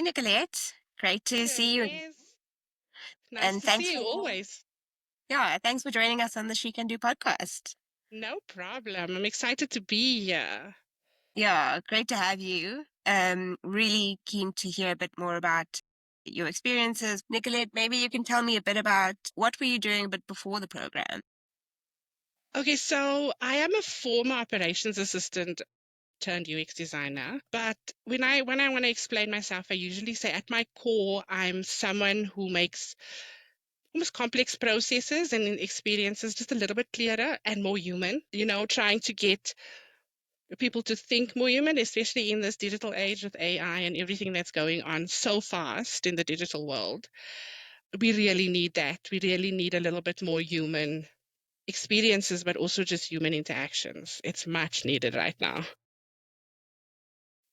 Nicolette. Great to Hello, see you. Nez. Nice And to see you always. thanks for joining us on the She Can Do podcast. No problem. I'm excited to be here. Yeah, great to have you. Really keen to hear a bit more about your experiences. Nicolette, maybe you can tell me a bit about what were you doing a bit before the program? Okay, so I am a former operations assistant turned UX designer, but when I want to explain myself, I usually say at my core, I'm someone who makes almost complex processes and experiences just a little bit clearer and more human, trying to get people to think more human, especially in this digital age with AI and everything that's going on so fast in the digital world. We really need that. We really need a little bit more human experiences, but also just human interactions. It's much needed right now.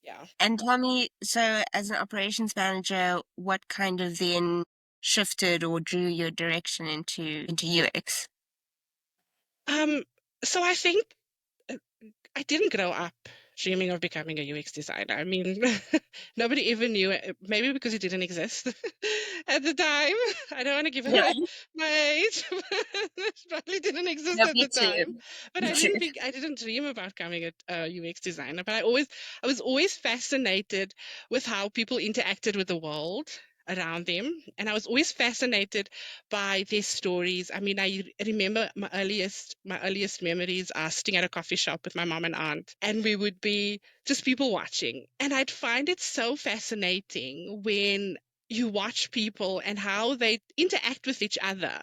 Yeah. And tell me, so as an operations manager, what kind of then shifted or drew your direction into UX? Um, so I think uh, I didn't grow up dreaming of becoming a UX designer. I mean, nobody ever knew it, maybe because it didn't exist at the time. I don't want to give Yeah, away my age, but it probably didn't exist no, at me the too. time. But Me too. I didn't dream about becoming a UX designer. But I was always fascinated with how people interacted with the world around them, and I was always fascinated by their stories. I mean, I remember my earliest memories are sitting at a coffee shop with my mom and aunt, and we would be just people watching. And I'd find it so fascinating when you watch people and how they interact with each other,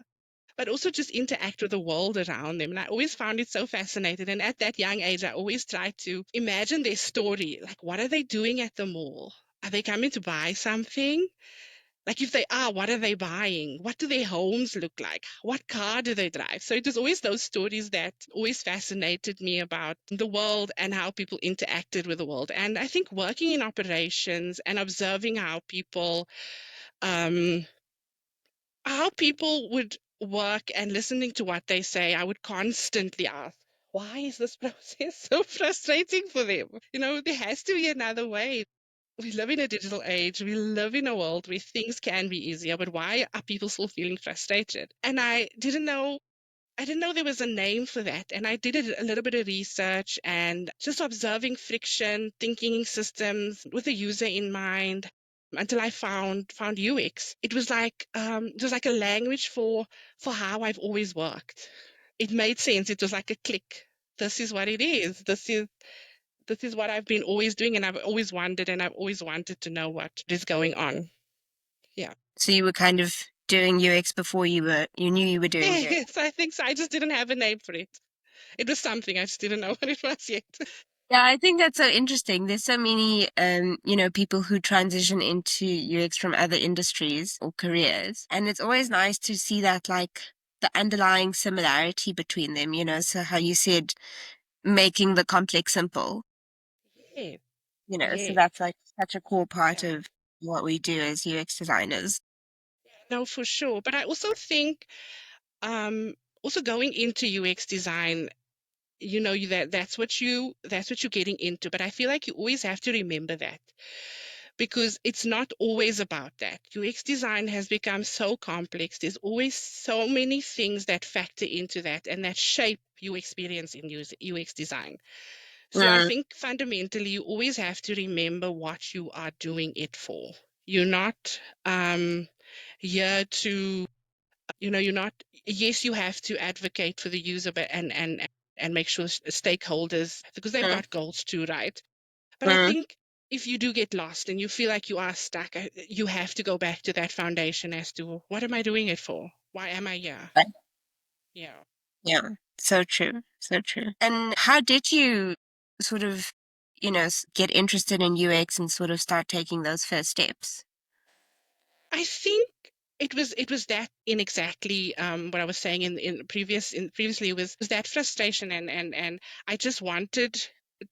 but also just interact with the world around them. And I always found it so fascinating. And at that young age, I always tried to imagine their story. Like, what are they doing at the mall? Are they coming to buy something? Like, if they are, what are they buying? What do their homes look like? What car do they drive? So it was always those stories that always fascinated me about the world and how people interacted with the world. And I think working in operations and observing um, how people would work and listening to what they say, I would constantly ask, why is this process so frustrating for them? There has to be another way. We live in a digital age. We live in a world where things can be easier, but why are people still feeling frustrated? And I didn't know there was a name for that. And I did a little bit of research and just observing friction, thinking systems with the user in mind until I found UX. It was like a language for how I've always worked. It made sense. It was like a click. This is what it is. This is what I've been always doing, and I've always wondered, and I've always wanted to know what is going on. Yeah. So you were kind of doing UX before you knew you were doing UX. Yes, I think so. I just didn't have a name for it. It was something. I just didn't know what it was yet. Yeah, I think that's so interesting. There's so many, people who transition into UX from other industries or careers. And it's always nice to see that, like, the underlying similarity between them, so how you said making the complex simple, Yeah, so yeah, that's like such a core part yeah. of what we do as UX designers. No, for sure. But I also think, um, also going into UX design, that's what you're getting into. But I feel like you always have to remember that, because it's not always about that. UX design has become so complex. There's always so many things that factor into that and that shape your experience in UX design. So I Mm, think fundamentally, you always have to remember what you are doing it for. You're not here to, you're not, yes, you have to advocate for the user, but and make sure stakeholders, because they've mm, got goals too, right? But I mm. think if you do get lost and you feel like you are stuck, you have to go back to that foundation as to what am I doing it for? Why am I here? Yeah. Yeah, so true, so true. And how did you sort of, get interested in UX and sort of start taking those first steps? I think it was that in exactly what I was saying in previously was that frustration, and I just wanted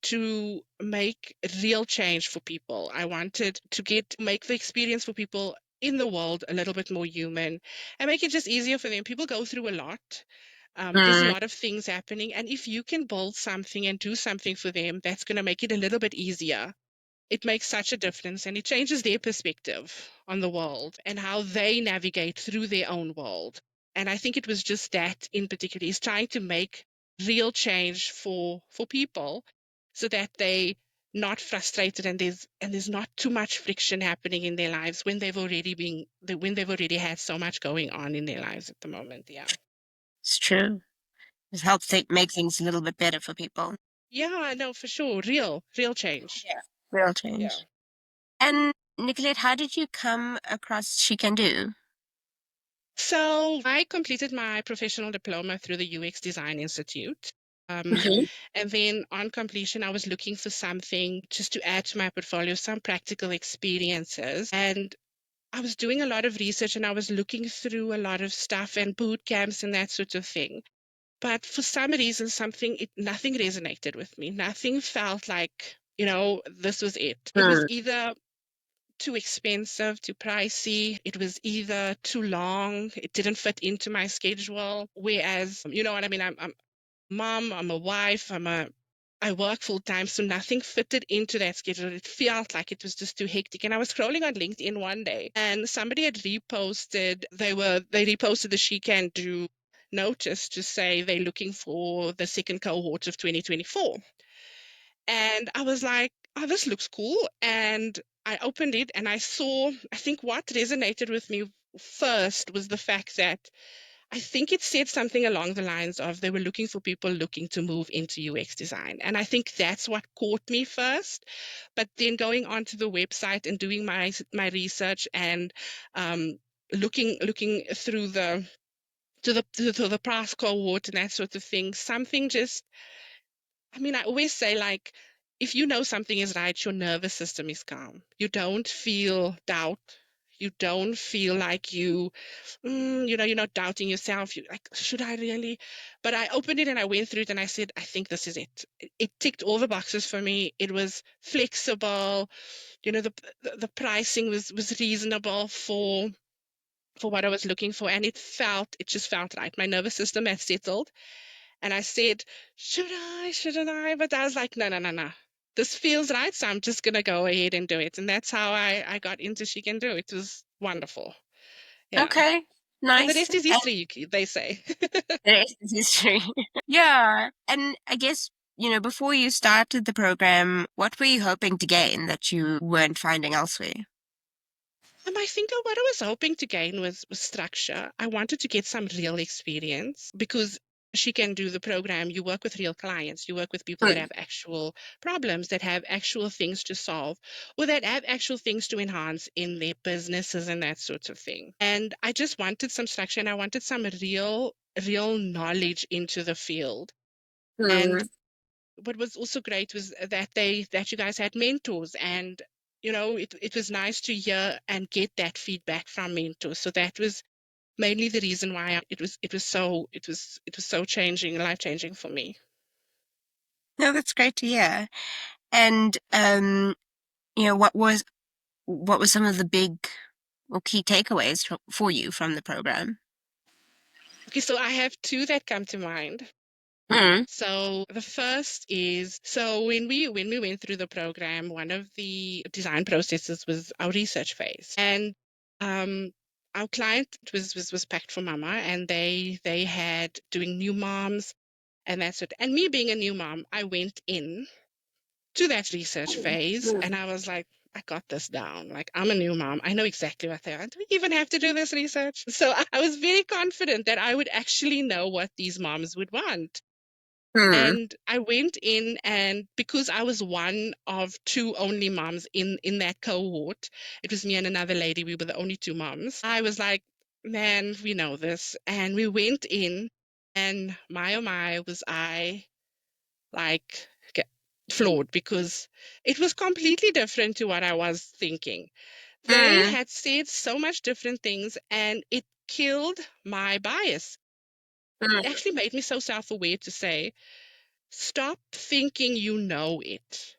to make real change for people. I wanted to make the experience for people in the world a little bit more human and make it just easier for them. People go through a lot. There's a Mm, lot of things happening, and if you can build something and do something for them, that's going to make it a little bit easier. it makes such a difference, and it changes their perspective on the world and how they navigate through their own world. And I think it was just that in particular is trying to make real change for people so that they not frustrated, and there's not too much friction happening in their lives when they've already had so much going on in their lives at the moment. Yeah. It's true. It helps make things a little bit better for people. Yeah, I know for sure. Real change. Yeah. Real Yeah. change. And Nicolette, how did you come across She Can Do? So I completed my professional diploma through the UX Design Institute. Um, Mhm. and then on completion, I was looking for something just to add to my portfolio, some practical experiences. And I was doing a lot of research and I was looking through a lot of stuff and boot camps and that sort of thing. But for some reason, nothing resonated with me. Nothing felt like, this was it. It was Mm. either too expensive, too pricey. It was either too long. It didn't fit into my schedule. Whereas, you know what I mean? I'm mom, I'm a wife, I work full time, so nothing fitted into that schedule. It felt like it was just too hectic. And I was scrolling on LinkedIn one day and somebody had they reposted the She Can Do notice to say they're looking for the second cohort of 2024. And I was like, oh, this looks cool. And I opened it and I think what resonated with me first was the fact that I think it said something along the lines of they were looking for people looking to move into UX design. And I think that's what caught me first. But then going onto the website and doing my research and um, looking through the past cohort and that sort of thing, something just I always say, like, if you know something is right, your nervous system is calm. You don't feel doubt. You don't feel like you're not doubting yourself. You like, should I really? But I opened it and I went through it and I said, I think this is it. It ticked all the boxes for me. It was flexible. The pricing was reasonable for what I was looking for, and it just felt right. My nervous system had settled, and I said, should I, shouldn't I? But I was like, no, no, no, no. This feels right, so I'm just going to go ahead and do it. And that's how I got into She Can Do. It was wonderful. Yeah. Okay, And the nice. rest is history, they say. The rest is history. Yeah. And I guess, before you started the program, what were you hoping to gain that you weren't finding elsewhere? I think what I was hoping to gain was structure. I wanted to get some real experience because She Can Do the program. You work with real clients. You work with people that Mm. have actual problems, that have actual things to solve, or that have actual things to enhance in their businesses and that sort of thing. And I just wanted some structure and I wanted some real knowledge into the field. And Mm. what was also great was that you guys had mentors, and it was nice to hear and get that feedback from mentors. So that was mainly the reason why it was so changing, life changing for me. No, that's great to hear. And what was some of the big or key takeaways for you from the program? Okay, so I have two that come to mind. Mm. So the first is, so when we went through the program, one of the design processes was our research phase, and um, our client was packed for mama, and they had doing new moms, and that's it. And me being a new mom, I went in to that research phase, Mm. and I was like, I got this down. Like, I'm a new mom. I know exactly what they are. Do we even have to do this research? So I was very confident that I would actually know what these moms would want. Mm. And I went in, and because I was one of two only moms in that cohort, it was me and another lady. We were the only two moms. I was like, man, we know this. And we went in, and my oh my, was I like floored because it was completely different to what I was thinking. They Mm. had said so much different things, and it killed my bias. Mm. It actually made me so self-aware to say, stop thinking you know it,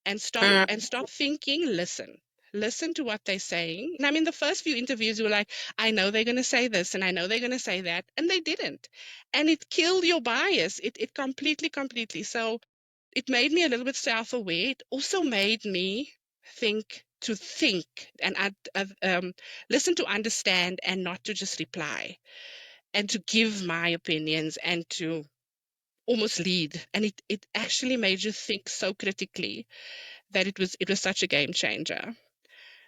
and Mm. stop thinking, listen to what they're saying. And the first few interviews, you were like, I know they're going to say this and I know they're going to say that, and they didn't. And it killed your bias. It completely so it made me a little bit self-aware. It also made me think and listen to understand and not to just reply and to give my opinions and to almost lead. And it actually made you think so critically that it was such a game changer.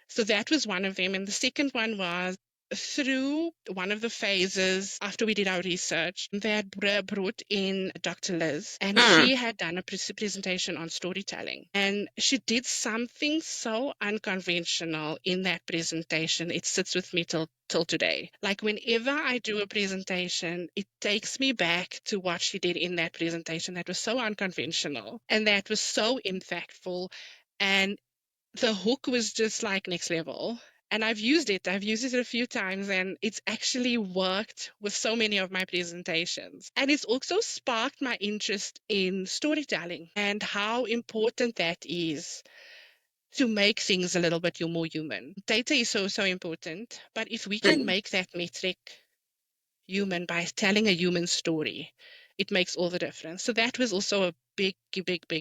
So that was one of them. And the second one was through one of the phases after we did our research, they had brought in Dr. Liz, and Mm. she had done a presentation on storytelling. And she did something so unconventional in that presentation. It sits with me till today. Like whenever I do a presentation, it takes me back to what she did in that presentation that was so unconventional and that was so impactful. And the hook was just like next level. And I've used it. I've used it a few times and it's actually worked with so many of my presentations. And it's also sparked my interest in storytelling and how important that is to make things a little bit more human. Data is so important, but if we can Mm. make that metric human by telling a human story, it makes all the difference. So that was also a big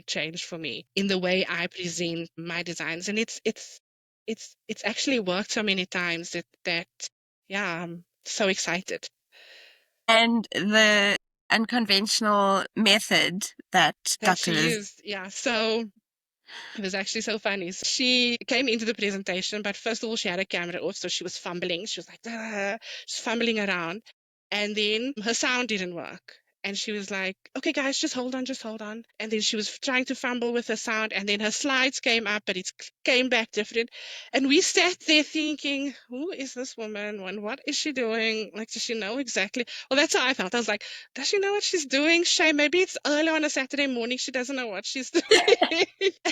change for me in the way I present my designs. And it's actually worked so many times that yeah, I'm so excited And the unconventional method that that Dr. she Liz. used. Yeah. So it was actually so funny. So she came into the presentation, but first of all, she had her camera off, so she was fumbling. She was like, "Ah," she's fumbling around. And then her sound didn't work. And she was like, okay, guys, just hold on, just hold on. And then she was trying to fumble with her sound. And then her slides came up, but it came back different. And we sat there thinking, who is this woman? And what is she doing? Like, does she know exactly? Well, that's how I felt. I was like, does she know what she's doing? Shay, maybe it's early on a Saturday morning. She doesn't know what she's doing.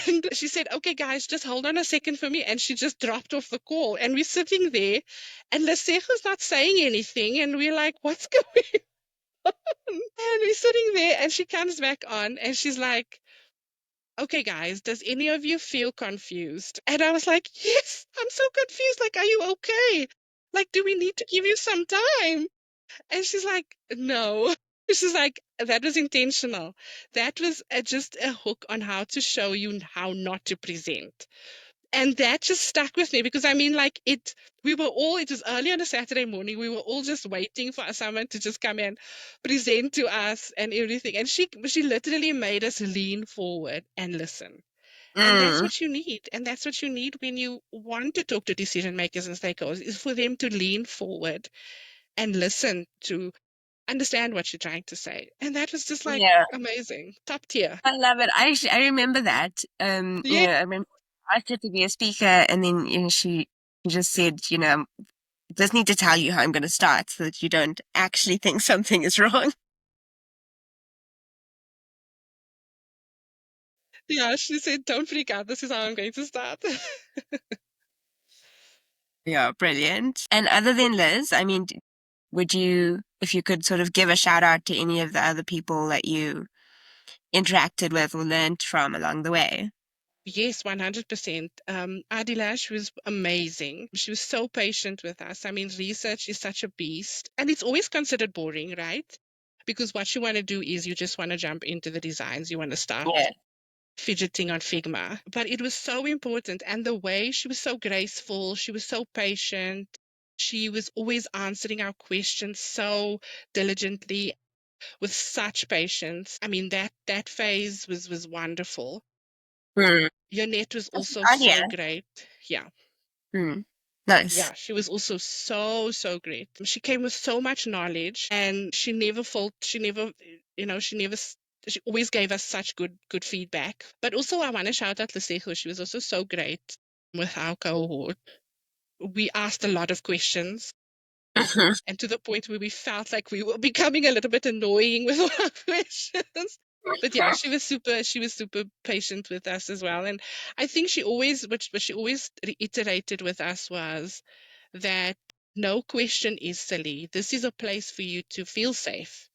And she said, okay, guys, just hold on a second for me. And she just dropped off the call. And we're sitting there, and Lesego's not saying anything. And we're like, what's going on? And we're sitting there, and she comes back on, and she's like, okay, guys, does any of you feel confused? And I was like, yes, I'm so confused. Like, are you okay? Like, do we need to give you some time? And she's like, no. She's like, that was intentional. That was just a hook on how to show you how not to present. And that just stuck with me because I mean, like, it was early on a Saturday morning. We were all just waiting for someone to just come and present to us and everything. And she literally made us lean forward and listen. And that's Mm. what you need. And that's what you need when you want to talk to decision makers and stakeholders, is for them to lean forward and listen to understand what you're trying to say. And that was just like Yeah. amazing. Top tier. I love it. I remember that. Yeah. I remember I asked her to be a speaker, and then she just said, I just need to tell you how I'm going to start so that you don't actually think something is wrong. Yeah, she said, don't freak out. This is how I'm going to start. Yeah, brilliant. And other than Liz, I mean, would you, if you could sort of give a shout out to any of the other people that you interacted with or learned from along the way? Yes, 100%. Adila, she was amazing. She was so patient with us. I mean, research is such a beast, and it's always considered boring, right? Because what you want to do is you just want to jump into the designs. You want to start Yeah. fidgeting on Figma. But it was so important. And the way she was so graceful, she was so patient. She was always answering our questions so diligently with such patience. I mean, that phase was wonderful. Hmm. Your net was That's an also idea. so great. Yeah. Hmm. Nice. Yeah, she was also so great. She came with so much knowledge and she never felt she never she never she always gave us such good feedback. But also I want to shout out Lesego. She was also so great with our cohort. We asked a lot of questions and to the point where we felt like we were becoming a little bit annoying with all our questions. But yeah, she was super patient with us as well. And I think what she always reiterated with us was that no question is silly. This is a place for you to feel safe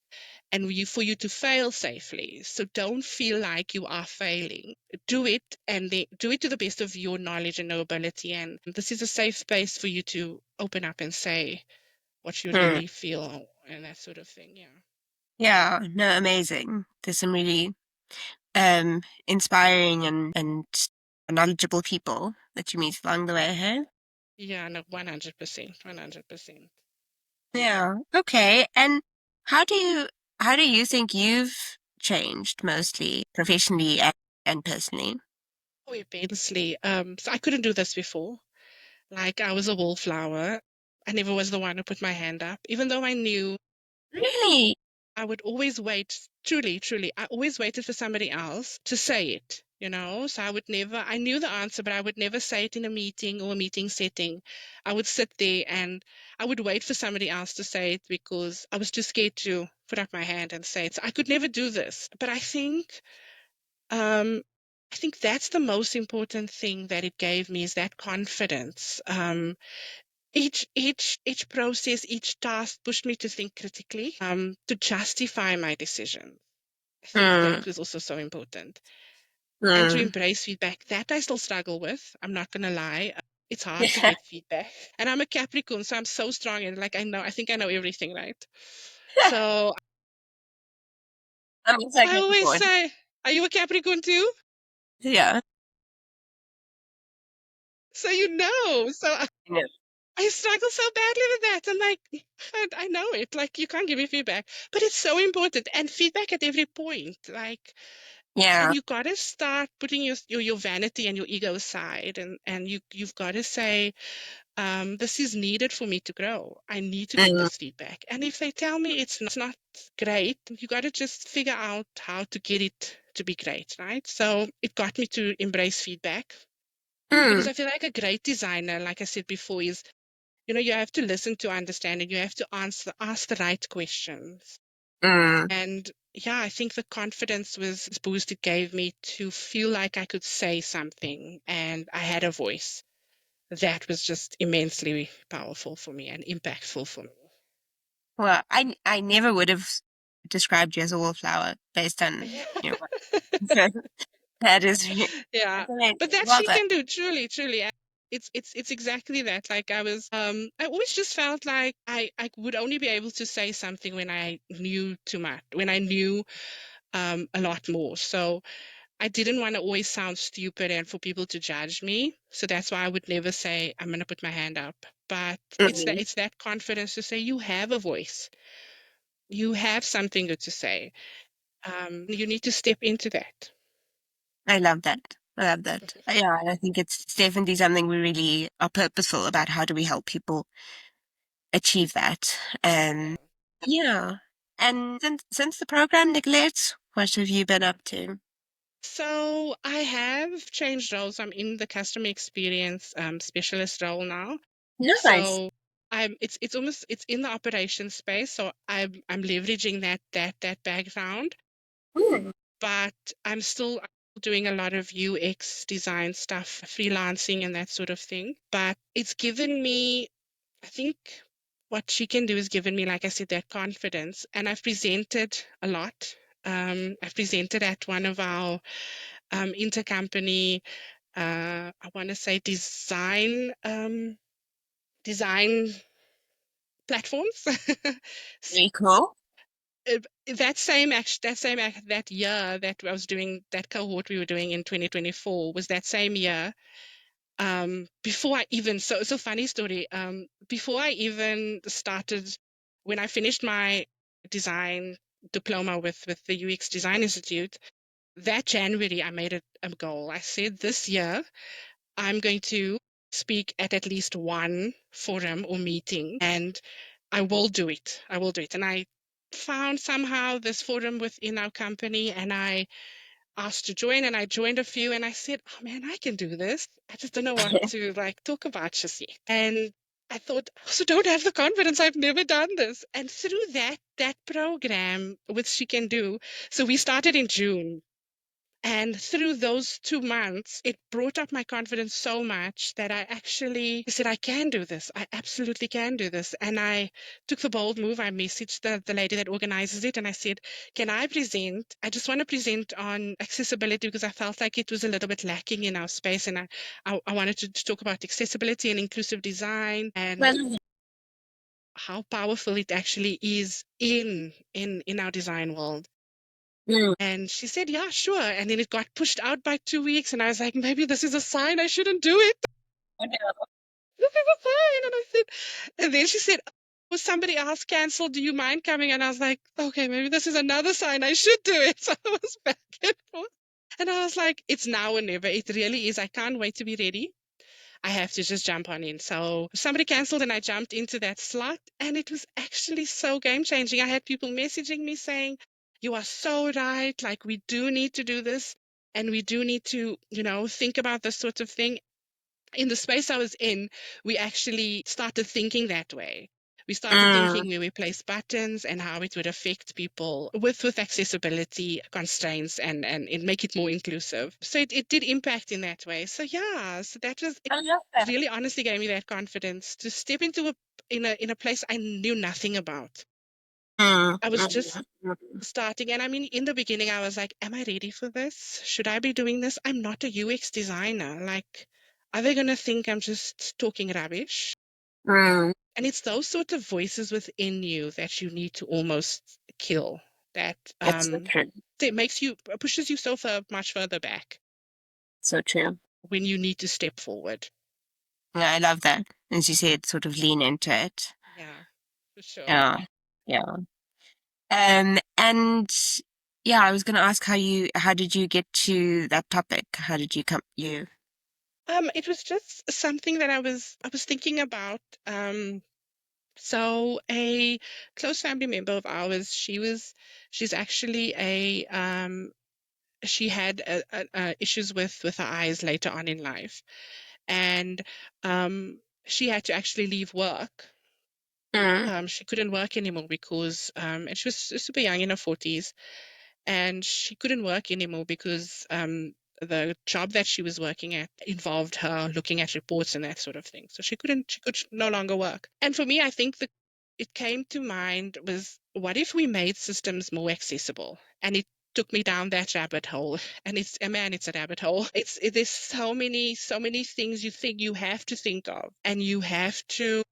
and for you to fail safely. So don't feel like you are failing. Do it and do it to the best of your knowledge and ability. And this is a safe space for you to open up and say what you Hmm. really feel and that sort of thing. Yeah. Yeah, no, amazing. There's some really inspiring and knowledgeable people that you meet along the way, hey? Yeah, no, 100%, 100%. Yeah. Okay. And how do you how do you think you've changed mostly professionally and personally? Oh, immensely. So I couldn't do this before. Like I was a wallflower. I never was the one who put my hand up, even though I knew. Really? I would always wait, truly, truly, I always waited for somebody else to say it, you know? So I knew the answer, but I would never say it in a meeting or a meeting setting. I would sit there and I would wait for somebody else to say it because I was too scared to put up my hand and say it. So I could never do this. But um, I think that's the most important thing that it gave me is that confidence. Each process, each task pushed me to think critically, to justify my decision. I think Mm, that was also so important. And to mm. embrace feedback that I still struggle with. I'm not gonna lie. It's hard to get feedback. And I'm a Capricorn, so I'm so strong and like I think I know everything, right? So I'm also I always Capricorn. say, are you a Capricorn too? Yeah. So you know. Yeah. I struggle so badly with that. I'm like, I know it. Like, you can't give me feedback, but it's so important. And feedback at every point. Like, and Yeah. you got to start putting your vanity and your ego aside. And you've got to say, this is needed for me to grow. I need to get Mm, this feedback. And if they tell me it's not great, you got to just figure out how to get it to be great, right? So it got me to embrace feedback because mm, I feel like a great designer, like I said before, is you have to listen to understand and you have to ask the right questions. mm. And yeah, I think the confidence was this boost it gave me to feel like I could say something and I had a voice. That was just immensely powerful for me and impactful for me. Well, I never would have described you as a wallflower based on so that is Yeah, that's amazing. but that Well she done. can do, truly, truly. It's exactly that. Like I always just felt like I would only be able to say something when I knew too much, when I knew a lot more. So I didn't want to always sound stupid and for people to judge me. So that's why I would never say I'm going to put my hand up. But Mhm. it's that confidence to say you have a voice, you have something good to say. You need to step into that. I love that. I love that. Yeah, I think it's definitely something we really are purposeful about. How do we help people achieve that? And yeah. And since the program, Nicolette, what have you been up to? So I have changed roles. I'm in the customer experience specialist role now. Nice. So it's almost it's in the operations space. So I'm leveraging that background, Mm. but I'm still doing a lot of UX design stuff, freelancing and that sort of thing. But it's given me, I think what she can do is given me, like I said, that confidence. And I've presented a lot. I've presented at one of our intercompany, I want to say design platforms. Very cool. That year that I was doing that cohort we were doing in 2024 was that same year. Before I even so funny story. Before I even started, when I finished my design diploma with the UX Design Institute, that January I made it a goal. I said this year I'm going to speak at least one forum or meeting, and I will do it. I will do it. And I found somehow this forum within our company, and I asked to join, and I joined a few, and I said, "Oh man, I can do this. I just don't know what to like talk about just yet." And I thought, I also don't have the confidence. I've never done this. And through that program with She Can Do, so we started in June, and through those 2 months, it brought up my confidence so much that I actually said, I can do this. I absolutely can do this. And I took the bold move. I messaged the lady that organizes it and I said, can I present? I just want to present on accessibility because I felt like it was a little bit lacking in our space. And I wanted to talk about accessibility and inclusive design and Well, how powerful it actually is in our design world. Mm. And she said, yeah, sure. And then it got pushed out by 2 weeks. And I was like, maybe this is a sign I shouldn't do it. Oh, no. This is a sign. And I said, and then she said, was somebody else canceled? Do you mind coming? And I was like, okay, maybe this is another sign I should do it. So I was back and forth. And I was like, it's now or never. It really is. I can't wait to be ready. I have to just jump on in. So somebody canceled and I jumped into that slot, and it was actually so game changing. I had people messaging me saying, you are so right. Like, we do need to do this, and we do need to, think about this sort of thing. In the space I was in, we actually started thinking that way. We started Mm. thinking where we place buttons and how it would affect people with accessibility constraints, and make it more inclusive. So it did impact in that way. So yeah, so that was it. I love that. Really honestly gave me that confidence to step into a place I knew nothing about. Mm. I was just Mm. Mm. starting, and I mean, in the beginning I was like, am I ready for this? Should I be doing this? I'm not a UX designer. Like, are they going to think I'm just talking rubbish? Mm. And it's those sort of voices within you that you need to almost kill, that It's so true. that makes you pushes you so far much further back So true. when you need to step forward. Yeah, I love that. As you said, sort of lean into it. Yeah, for sure. Yeah. Yeah. And yeah, I was going to ask how did you get to that topic? How did you come, you? It was just something that I was thinking about. So a close family member of ours, she's actually she had issues with her eyes later on in life, and she had to actually leave work. Mm. She couldn't work anymore because and she was super young in her 40s, and she couldn't work anymore because the job that she was working at involved her looking at reports and that sort of thing. So she could no longer work. And for me, I think that it came to mind was, what if we made systems more accessible? And it took me down that rabbit hole. And it's a rabbit hole. There's so many things you think you have to think of, and you have to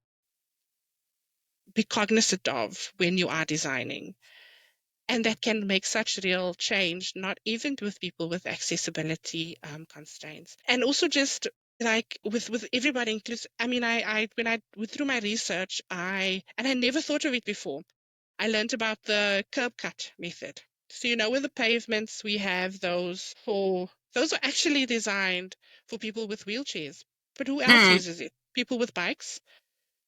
be cognizant of when you are designing. And that can make such real change, not even with people with accessibility constraints. And also just like with everybody inclusive. I mean, I when I went through my research, I never thought of it before. I learned about the curb cut method. So with the pavements, we have those are actually designed for people with wheelchairs. But who else Mm. uses it? People with bikes,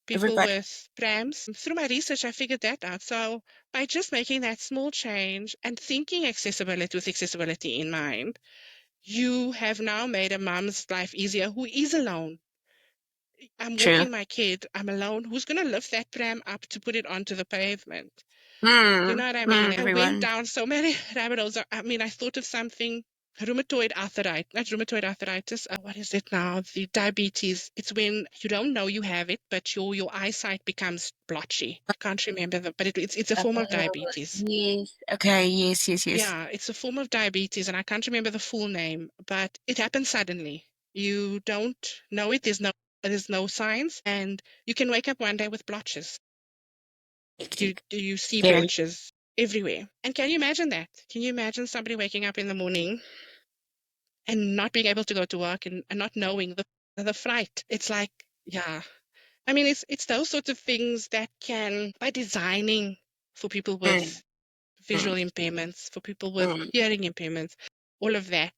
people Everybody. with prams. Through my research, I figured that out. So by just making that small change and thinking accessibility with accessibility in mind, you have now made a mom's life easier who is alone. I'm True. walking my kid, I'm alone. Who's going to lift that pram up to put it onto the pavement? You Mm. know what I mean? Mm. I went Everyone. down so many rabbit holes. I mean, I thought of something, rheumatoid arthritis, not rheumatoid arthritis. What is it now? The diabetes. It's when you don't know you have it, but your eyesight becomes blotchy. I can't remember but it's a form of diabetes. Yes. Okay. Yes. Yes. Yes. Yeah, it's a form of diabetes, and I can't remember the full name, but it happens suddenly. You don't know it. There's no signs, and you can wake up one day with blotches. You see Scary. blotches everywhere. And can you imagine that? Can you imagine somebody waking up in the morning and not being able to go to work, and not knowing the fright? It's like, yeah. I mean, it's those sorts of things that can, by designing for people Mm. with visual Mm. impairments, for people with Mm. hearing impairments, all of that.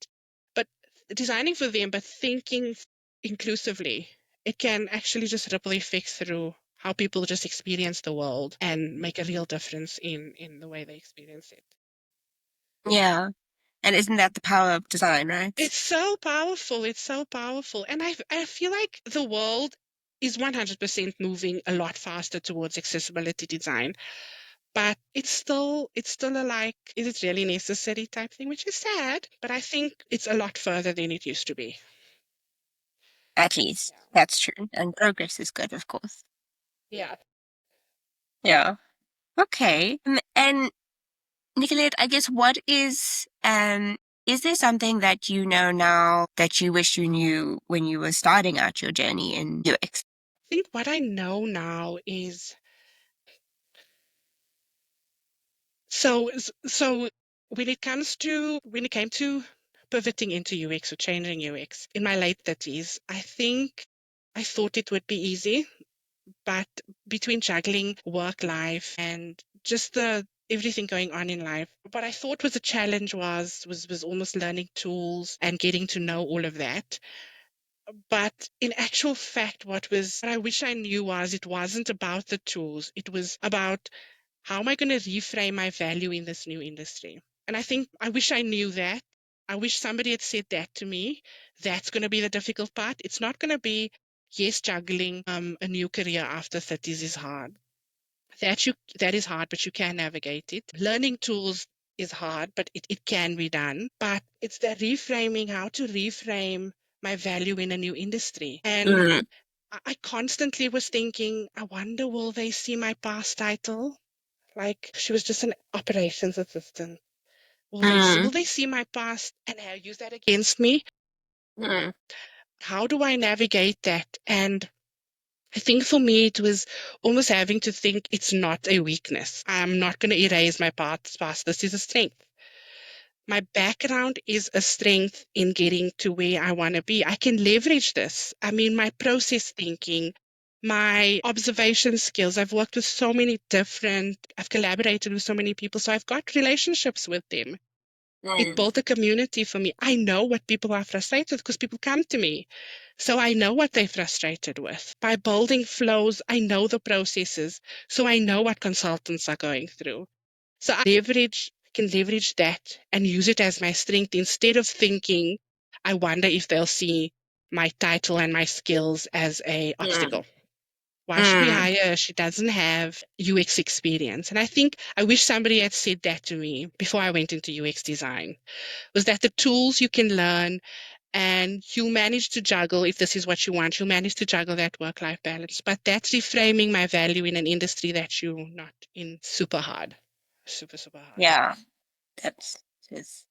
But designing for them, but thinking inclusively, it can actually just ripple effects through how people just experience the world and make a real difference in the way they experience it. Yeah. And isn't that the power of design, right? It's so powerful. It's so powerful. And I feel like the world is 100% moving a lot faster towards accessibility design, but it's still a, like, is it really necessary type thing, which is sad, but I think it's a lot further than it used to be. At least. Yeah. That's true. And progress is good, of course. Yeah. Yeah. Okay. And Nicolette, I guess is there something that you know now that you wish you knew when you were starting out your journey in UX? I think what I know now is, so when it came to pivoting into UX or changing UX in my late 30s, I think I thought it would be easy, but between juggling work life and just the everything going on in life, what I thought was a challenge was almost learning tools and getting to know all of that. But in actual fact, what I wish I knew was it wasn't about the tools. It was about how am I going to reframe my value in this new industry? And I think I wish I knew that. I wish somebody had said that to me. That's going to be the difficult part. It's not going to be, yes, juggling a new career after 30s is hard. That is hard, but you can navigate it. Learning tools is hard, but it can be done. But it's the reframing, how to reframe my value in a new industry. And Mm, I constantly was thinking, I wonder, will they see my past title? Like she was just an operations assistant. Will mm, they see my past and use that against me? mm, How do I navigate that? And I think for me it was almost having to think it's not a weakness. I'm not going to erase my past. This is a strength. My background is a strength in getting to where I want to be. I can leverage this. I mean, my process thinking, my observation skills. I've collaborated with so many people, so I've got relationships with them. It mm, built a community for me. I know what people are frustrated because people come to me. So I know what they're frustrated with. By building flows, I know the processes. So I know what consultants are going through. So I can leverage that and use it as my strength instead of thinking, I wonder if they'll see my title and my skills as a mm, obstacle. Why should we mm. hire her? She doesn't have UX experience. And I wish somebody had said that to me before I went into UX design, was that the tools you can learn and you'll manage to juggle if this is what you want, you'll manage to juggle that work-life balance. But that's reframing my value in an industry that you're not in super hard. Super, super hard. Yeah, that's is.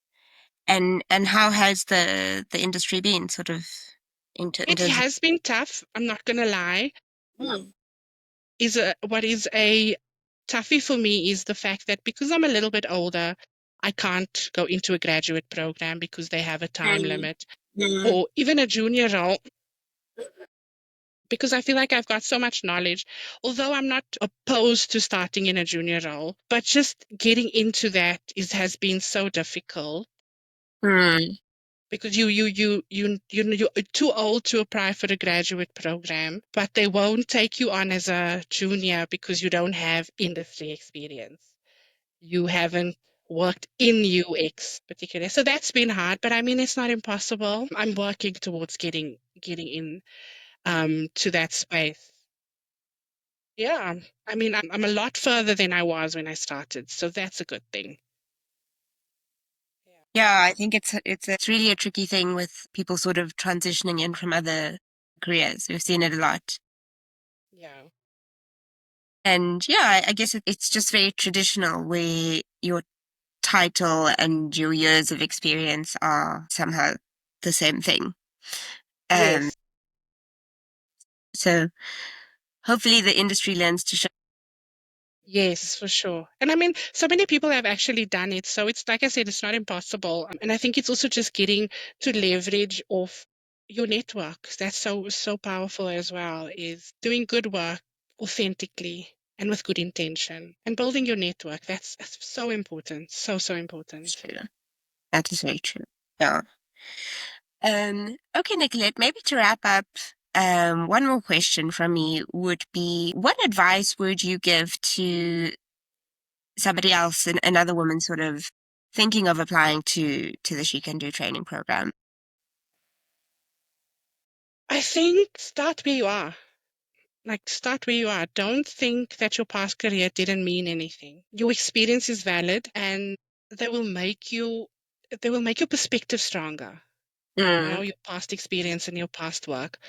And how has the industry been sort of in It terms of has been tough, I'm not gonna lie. mm, What is a toughie for me is the fact that because I'm a little bit older, I can't go into a graduate program because they have a time mm, limit, mm, or even a junior role because I feel like I've got so much knowledge. Although I'm not opposed to starting in a junior role, but just getting into that has been so difficult mm, because you're too old to apply for the graduate program, but they won't take you on as a junior because you don't have industry experience. You haven't worked in UX particularly. So that's been hard, but I mean it's not impossible. I'm working towards getting in to that space. Yeah, I mean I'm a lot further than I was when I started, so that's a good thing. yeah, I think it's really a tricky thing with people sort of transitioning in from other careers. We've seen it a lot. Yeah. And yeah, I guess it's just very traditional where your title and your years of experience are somehow the same thing. Um, Yes. so hopefully the industry learns to show. Yes, for sure. And I mean, so many people have actually done it. So it's like I said, it's not impossible. And I think it's also just getting to leverage off your network. That's so powerful as well, is doing good work authentically and with good intention and building your network. That's so important. So It's important. true. That is very true. Yeah. Okay, Nicolette, maybe to wrap up, one more question from me would be, what advice would you give to somebody else, another woman sort of thinking of applying to the She Can Do training program? I think start where you are. Like, start where you are. Don't think that your past career didn't mean anything. Your experience is valid and they will make you, they will make your perspective stronger. You know, Mm, your past experience and your past work.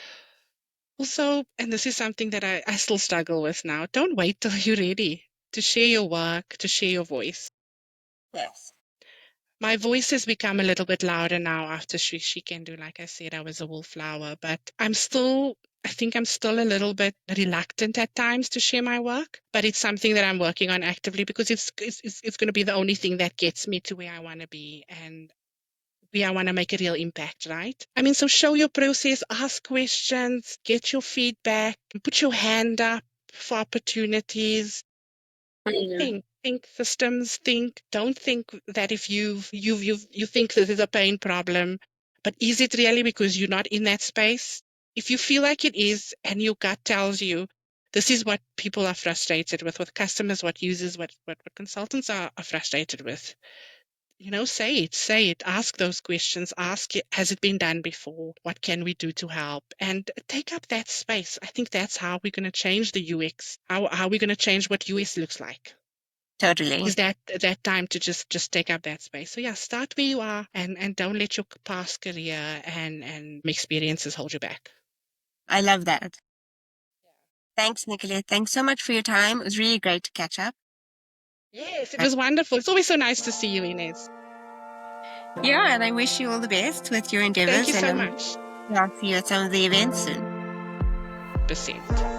Also, and this is something that I still struggle with now, don't wait till you're ready to share your work, to share your voice. yes. My voice has become a little bit louder now after she can do, like I said, I was a wallflower, but I'm still I think I'm still a little bit reluctant at times to share my work, but it's something that I'm working on actively because it's going to be the only thing that gets me to where I want to be and where I want to make a real impact, right? I mean, so show your process, ask questions, get your feedback, put your hand up for opportunities. Think systems. Don't think that if you think this is a pain problem, but is it really because you're not in that space? If you feel like it is, and your gut tells you this is what people are frustrated with, what customers, what users, what consultants are frustrated with, say it, ask those questions, ask it, has it been done before? What can we do to help? And take up that space. I think that's how we're going to change the UX, how we're going to change what US looks like Totally. is that time to just take up that space. So yeah, start where you are and don't let your past career and experiences hold you back. I love that. Thanks, Nicolette. Thanks so much for your time. It was really great to catch up. Yes, it was wonderful. It's always so nice to see you, Inez. Yeah, and I wish you all the best with your Thank endeavors, you and so much. I'll see you at some of the events soon. Percent.